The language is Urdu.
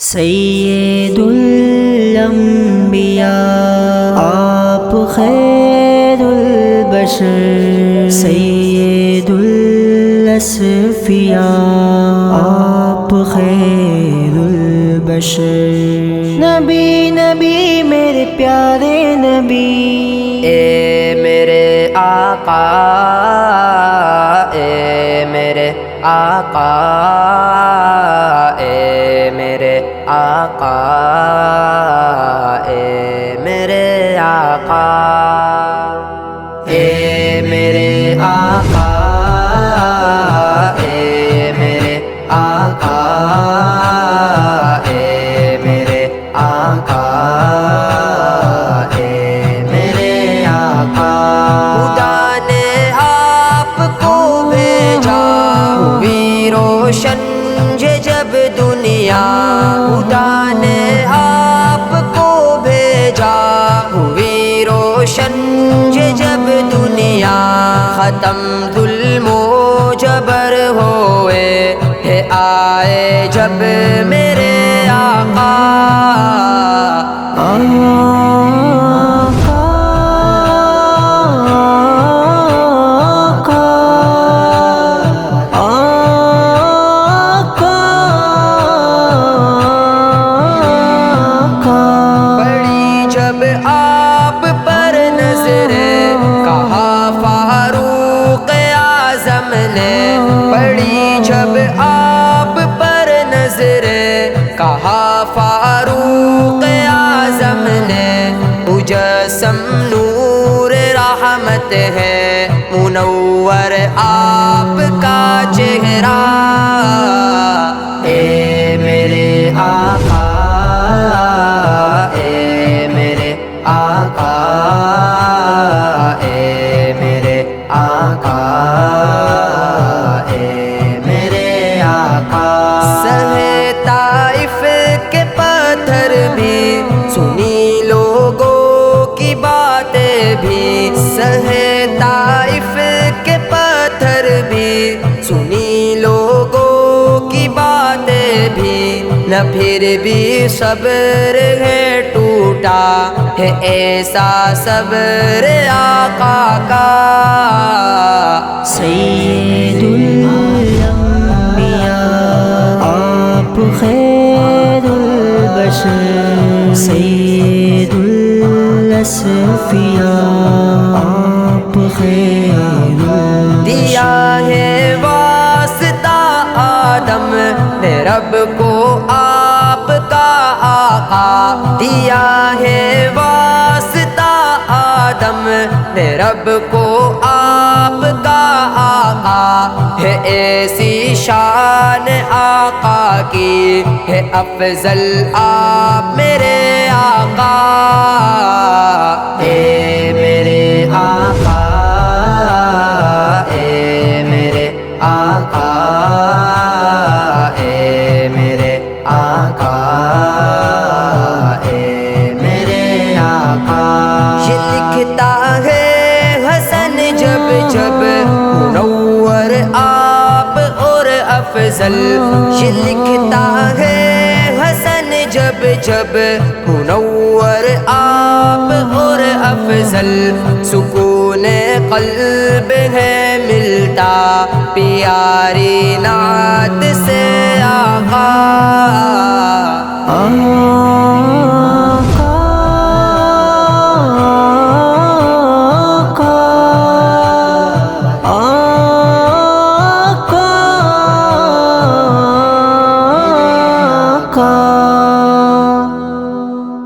سید الانبیاء آپ خیر البشر، سید الاصفیاء آپ خیر البشر، نبی نبی میرے پیارے نبی، اے میرے آقا، اے میرے آقا، اے میرے آقا، اے میرے آقا، اے میرے آقا، اے میرے آقا، اے میرے آقا، اے میرے آقا۔ خدا نے آپ کو بھیجا ہوئی روشن یہ جب دنیا، خدا نے آپ کو بھیجا ہوئی روشن یہ جب دنیا، ختم ظلم و جبر ہوئے ہے آئے جب میرے آقا، پڑی جب آپ پر نظر کہا فاروق اعظم نے، پڑی جب آپ پر نظر کہا فاروق اعظم نے، مجسم نور رحمت ہے منور آپ کا چہرہ، اے میرے آقا، اے میرے آقا، اے میرے آقا، اے میرے آقا۔ سہے طائف کے پتھر بھی سنی لوگوں کی باتیں بھی، سہے طائف کے پتھر بھی سنی لوگوں کی باتیں بھی، نہ پھر بھی صبر ہے ٹوٹا ہے ایسا صبر آقا کا، سید الانبیاء آپ خیر البشر، سید الاصفیاء آپ خیر البشر، دیا ہے واسطہ آدم نے رب کو آپ کا آقا، دیا ہے واسطہ آدم نے رب کو آپ کا آقا، ہے ایسی شان آقا کی ہے افضل آپ میرے آقا، اے میرے آقا، اے میرے آقا، اے میرے آقا، اے میرے آقا۔ یہ لکھتا ہے حسن جب جب منور آپ اور افضل، یہ لکھتا ہے حسن جب جب منور آپ اور افضل، سکون قلب ہے ملتا پیاری نعت سے